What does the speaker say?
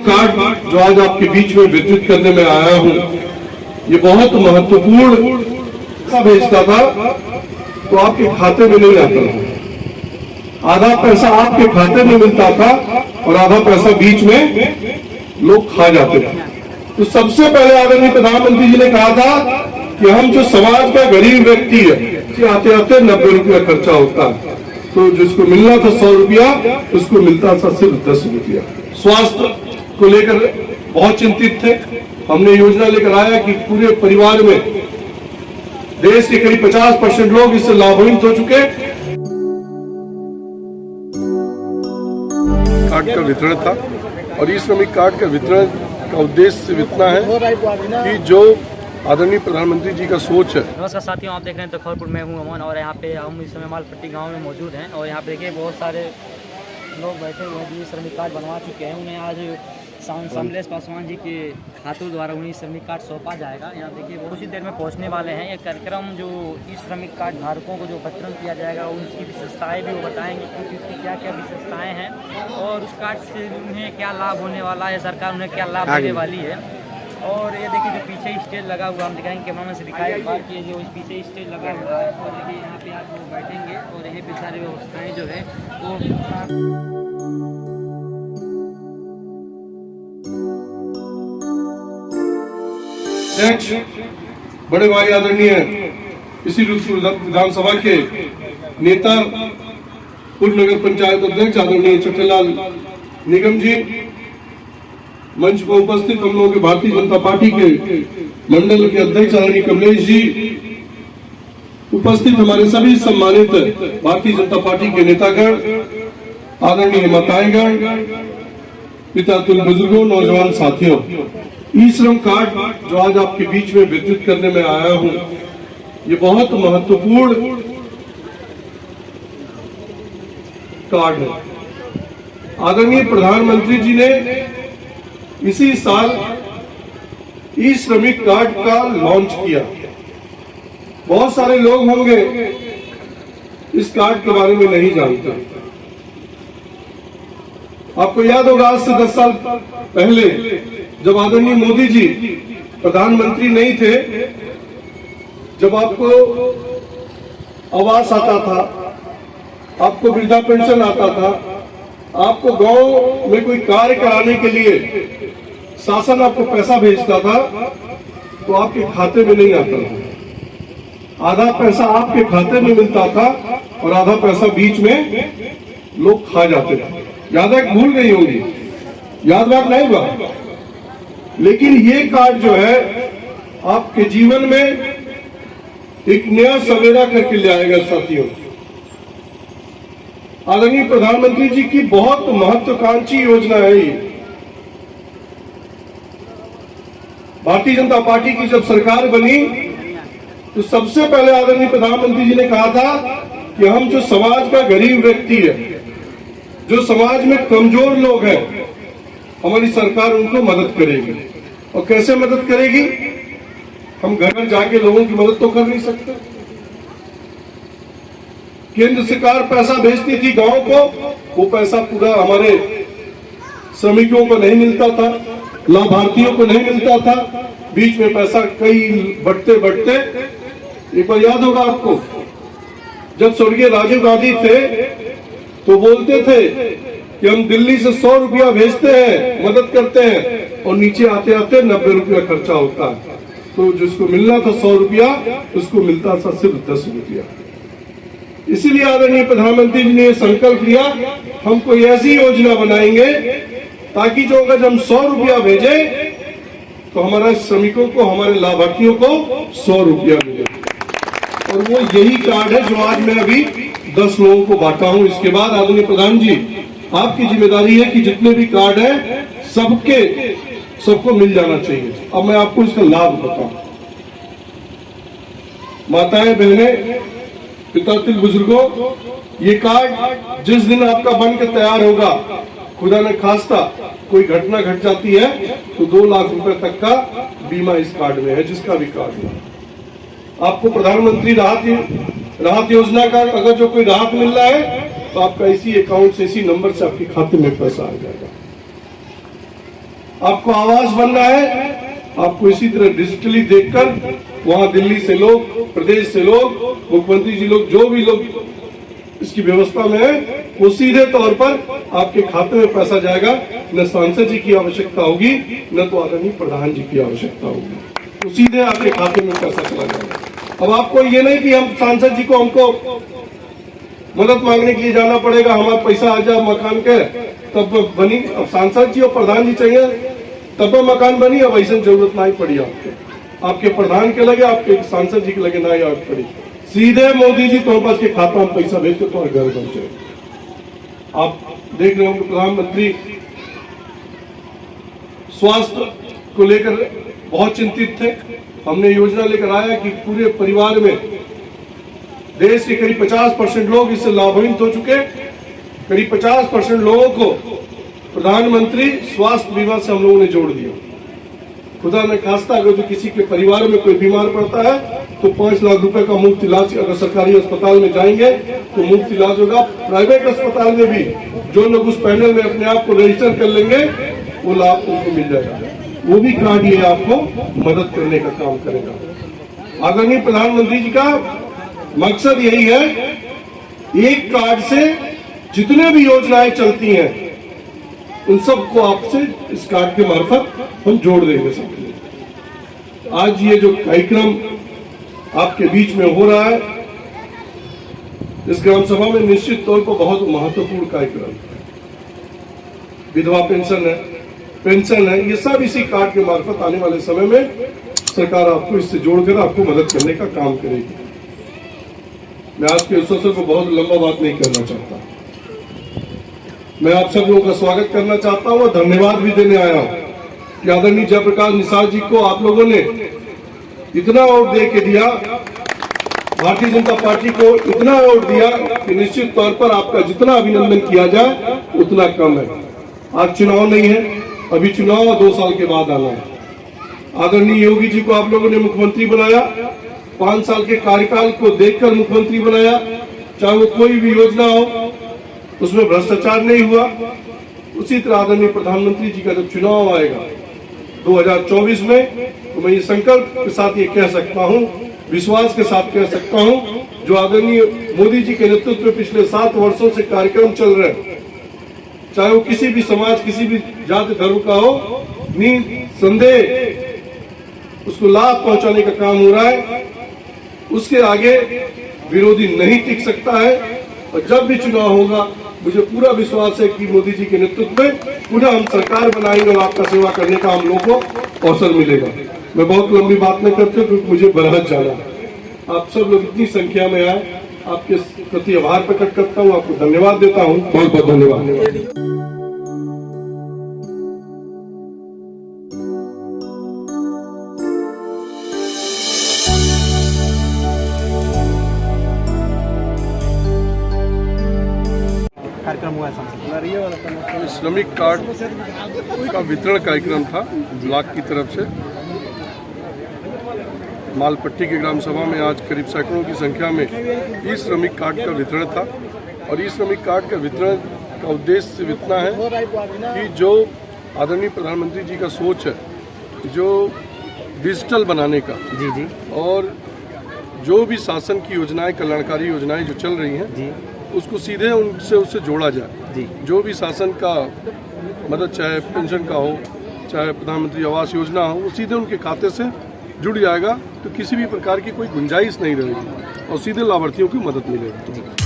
Card जो आज आपके बीच में वितरित करने में आया हूं, ये बहुत महत्वपूर्ण पैसा भेजता था तो आपके खाते में नहीं आता था। आधा पैसा आपके खाते में मिलता था और आधा पैसा बीच में लोग खा जाते थे। तो सबसे पहले आदरणीय प्रधानमंत्री जी ने कहा था कि हम जो समाज का गरीब व्यक्ति है, आते आते 90 रुपया खर्चा होता है, तो जिसको मिलना था 100 रुपया, उसको मिलता था सिर्फ 10 रुपया। स्वास्थ्य को लेकर बहुत चिंतित थे। हमने योजना लेकर आया कि पूरे परिवार में देश के करीब 50% लोग इससे लाभान्वित हो चुके। कार्ड का वितरण था और इस श्रमिक कार्ड का वितरण का उद्देश्य इतना है कि जो आदरणीय प्रधानमंत्री जी का सोच है। नमस्कार साथियों, आप देख रहे हैं तखरपुर में हूँ अमन और यहाँ पे हम इस समय मालपट्टी गांव में मौजूद हैं और यहाँ पे देखिए बहुत सारे लोग बैठे हुए हैं जो श्रमिक कार्ड बनवा चुके हैं। उन्हें आज समलेश पासवान जी के खातों द्वारा उन्हें श्रमिक कार्ड सौंपा जाएगा। यहाँ देखिए कुछ ही देर में पहुँचने वाले हैं। ये कार्यक्रम जो इस श्रमिक कार्ड धारकों को जो वितरण किया जाएगा उनकी विशेषताएँ भी वो बताएंगे कि उसकी क्या क्या विशेषताएँ हैं और उस कार्ड से उन्हें क्या लाभ होने वाला है, सरकार उन्हें क्या लाभ देने वाली है। और ये देखिए जो पीछे स्टेज लगा हुआ, हम दिखाएंगे कैमरा में से दिखाई बात कि जो पीछे स्टेज लगा हुआ है और देखिए यहाँ पे आप लोग बैठेंगे और यहीं पे सारी व्यवस्थाएं जो है वो बड़े भाई आदरणीय इसी विधानसभा के नेता पूर्व नगर पंचायत अध्यक्ष आदरणीय चट्टलाल निगम जी, मंच पर उपस्थित हम लोगों के भारतीय जनता पार्टी के मंडल के अध्यक्ष आदरणीय कमलेश जी, उपस्थित हमारे सभी सम्मानित भारतीय जनता पार्टी के नेतागण, आदरणीय माताएंगण, पिता तुल्य बुजुर्गों, नौजवान साथियों, ई श्रम कार्ड जो आज आपके बीच में वितरित करने में आया हूं, ये बहुत महत्वपूर्ण कार्ड है। आदरणीय प्रधानमंत्री जी ने इसी साल ई श्रमिक कार्ड का लॉन्च किया। बहुत सारे लोग होंगे इस कार्ड के बारे में नहीं जानते। आपको याद होगा आज से 10 साल पहले जब आदरणीय मोदी जी प्रधानमंत्री नहीं थे, जब आपको आवास आता था, आपको वृद्धा पेंशन आता था, आपको गांव में कोई कार्य कराने के लिए शासन आपको पैसा भेजता था तो आपके खाते में नहीं आता था। आधा पैसा आपके खाते में मिलता था और आधा पैसा बीच में लोग खा जाते थे। याद है? भूल गई होंगी, याद बात नहीं हुआ। लेकिन ये कार्ड जो है आपके जीवन में एक नया सवेरा करके ले आएगा साथियों। आदरणीय प्रधानमंत्री जी की बहुत महत्वाकांक्षी योजना है ये। भारतीय जनता पार्टी की जब सरकार बनी तो सबसे पहले आदरणीय प्रधानमंत्री जी ने कहा था कि हम जो समाज का गरीब व्यक्ति है, जो समाज में कमजोर लोग हैं, हमारी सरकार उनको मदद करेगी। और कैसे मदद करेगी? हम घर घर जाके लोगों की मदद तो कर नहीं सकते। केंद्र सरकार पैसा भेजती थी गांव को, वो पैसा पूरा हमारे श्रमिकों को नहीं मिलता था, लाभार्थियों को नहीं मिलता था। बीच में पैसा कई बढ़ते बढ़ते, एक बार याद होगा आपको, जब स्वर्गीय राजीव गांधी थे तो बोलते थे कि हम दिल्ली से 100 रुपया भेजते हैं, मदद करते हैं, और नीचे आते आते 90 रुपया खर्चा होता है। तो जिसको मिलना था 100 रुपया, उसको मिलता था सिर्फ 10 रुपया। इसीलिए आदरणीय प्रधानमंत्री जी ने संकल्प लिया, हम कोई ऐसी योजना बनाएंगे ताकि जो अगर हम 100 रुपया भेजे तो हमारे श्रमिकों को, हमारे लाभार्थियों को 100 रुपया मिले। और वो यही कार्ड है जो आज मैं अभी 10 लोगों को बांटा हूं। इसके बाद आदरणीय प्रधान जी, आपकी जिम्मेदारी है कि जितने भी कार्ड है सबको मिल जाना चाहिए। अब मैं आपको इसका लाभ बताऊं। माताएं, बहनें, पिता तुल्य बुजुर्गों, ये कार्ड जिस दिन आपका बनकर तैयार होगा, खुदा न खास्ता कोई घटना घट जाती है तो 2 लाख रुपए तक का बीमा इस कार्ड में है। जिसका भी कार्ड है, आपको प्रधानमंत्री राहत योजना का अगर जो कोई राहत मिल रहा है तो आपका इसी अकाउंट से, इसी नंबर से आपके खाते में पैसा आ जाएगा। आपको आवास बनना है, आपको इसी तरह डिजिटली देखकर वहां दिल्ली से लोग, प्रदेश से लोग, मुख्यमंत्री जी लोग, जो भी लोग इसकी व्यवस्था में है, वो सीधे तौर पर आपके खाते में पैसा जाएगा। न सांसद जी की आवश्यकता होगी, न तो आदरणीय प्रधान जी की आवश्यकता होगी, तो सीधे आपके खाते में पैसा चला जाएगा। अब आपको ये नहीं कि हम सांसद जी को हमको मदद मांगने के लिए जाना पड़ेगा, हमारा पैसा आ जाए मकान के तब बनी। अब सांसद जी और प्रधान जी चाहिए तब मकान बनी। अब ऐसा जरूरत नहीं पड़ी आपके प्रधान के लगे, आपके सांसद जी के लगे ना याद पड़ी, सीधे मोदी जी तुम्हारे पास के खाता में पैसा भेज के तुम्हारे घर बन जाए। आप देख रहे होंगे प्रधानमंत्री स्वास्थ्य को लेकर बहुत चिंतित थे। हमने योजना लेकर आया कि पूरे परिवार में देश के करीब 50% लोग इससे लाभान्वित हो चुके। करीब 50% लोगों को प्रधानमंत्री स्वास्थ्य बीमा से हम लोगों ने जोड़ दिया। खुदा न खास्ता अगर जो किसी के परिवार में कोई बीमार पड़ता है तो 5 लाख रुपए का मुफ्त इलाज, अगर सरकारी अस्पताल में जाएंगे तो मुफ्त इलाज होगा। प्राइवेट अस्पताल में भी जो लोग उस पैनल में अपने आप को रजिस्टर कर लेंगे वो लाभ उनको मिल जाएगा। वो भी कार्ड ये आपको मदद करने का काम करेगा। आदरणीय प्रधानमंत्री जी का मकसद यही है, एक कार्ड से जितने भी योजनाएं चलती हैं उन सबको आपसे इस कार्ड के मार्फत हम जोड़ देंगे सबको। आज ये जो कार्यक्रम आपके बीच में हो रहा है इस ग्राम सभा में निश्चित तौर पर बहुत महत्वपूर्ण कार्यक्रम है। विधवा पेंशन है, ये सब इसी कार्ड के मार्फत आने वाले समय में सरकार आपको इससे जोड़कर आपको मदद करने का काम करेगी। मैं आज के इस अवसर को बहुत लंबा बात नहीं करना चाहता। मैं आप सब लोगों का स्वागत करना चाहता हूं और धन्यवाद भी देने आया हूं कि आदरणीय जयप्रकाश निषाद जी को आप लोगों ने इतना वोट दे के दिया, भारतीय जनता पार्टी को इतना वोट दिया कि निश्चित तौर पर आपका जितना अभिनंदन किया जाए उतना कम है। आज चुनाव नहीं है, अभी चुनाव 2 साल के बाद आना है। आदरणीय योगी जी को आप लोगों ने मुख्यमंत्री बनाया, 5 साल के कार्यकाल को देखकर मुख्यमंत्री बनाया। चाहे वो कोई भी योजना हो उसमें भ्रष्टाचार नहीं हुआ। उसी तरह आदरणीय प्रधानमंत्री जी का जब चुनाव आएगा 2024 में, तो मैं ये संकल्प के साथ ये कह सकता हूं, विश्वास के साथ कह सकता हूं, जो आदरणीय मोदी जी के नेतृत्व में पिछले 7 वर्षों से कार्यक्रम चल रहे हैं, चाहे वो किसी भी समाज, किसी भी जाति धर्म का हो, निसंदेह उसको लाभ पहुंचाने का काम हो रहा है। उसके आगे विरोधी नहीं टिक सकता है। और जब भी चुनाव होगा मुझे पूरा विश्वास है कि मोदी जी के नेतृत्व में पुनः हम सरकार बनाएंगे और आपका सेवा करने का हम लोगों को अवसर मिलेगा। मैं बहुत लंबी बात नहीं करते क्योंकि मुझे बरहत जाना है। आप सब लोग इतनी संख्या में आए, आपके प्रति आभार प्रकट करता हूँ, आपको धन्यवाद देता हूँ। बहुत बहुत धन्यवाद। कार्यक्रम हुआ है श्रमिक कार्ड का वितरण कार्यक्रम था ब्लॉक की तरफ से। मालपट्टी के ग्राम सभा में आज करीब सैकड़ों की संख्या में ई श्रमिक कार्ड का वितरण था। और ई श्रमिक कार्ड का वितरण का उद्देश्य सिर्फ इतना है कि जो आदरणीय प्रधानमंत्री जी का सोच है, जो डिजिटल बनाने का, जी, और जो भी शासन की योजनाएं, कल्याणकारी योजनाएं जो चल रही हैं जी, उसको सीधे उससे जोड़ा जाए। जी, जो भी शासन का मदद, चाहे पेंशन का हो, चाहे प्रधानमंत्री आवास योजना हो, वो सीधे उनके खाते से जुड़ जाएगा, तो किसी भी प्रकार की कोई गुंजाइश नहीं रहेगी और सीधे लाभार्थियों की मदद मिलेगी।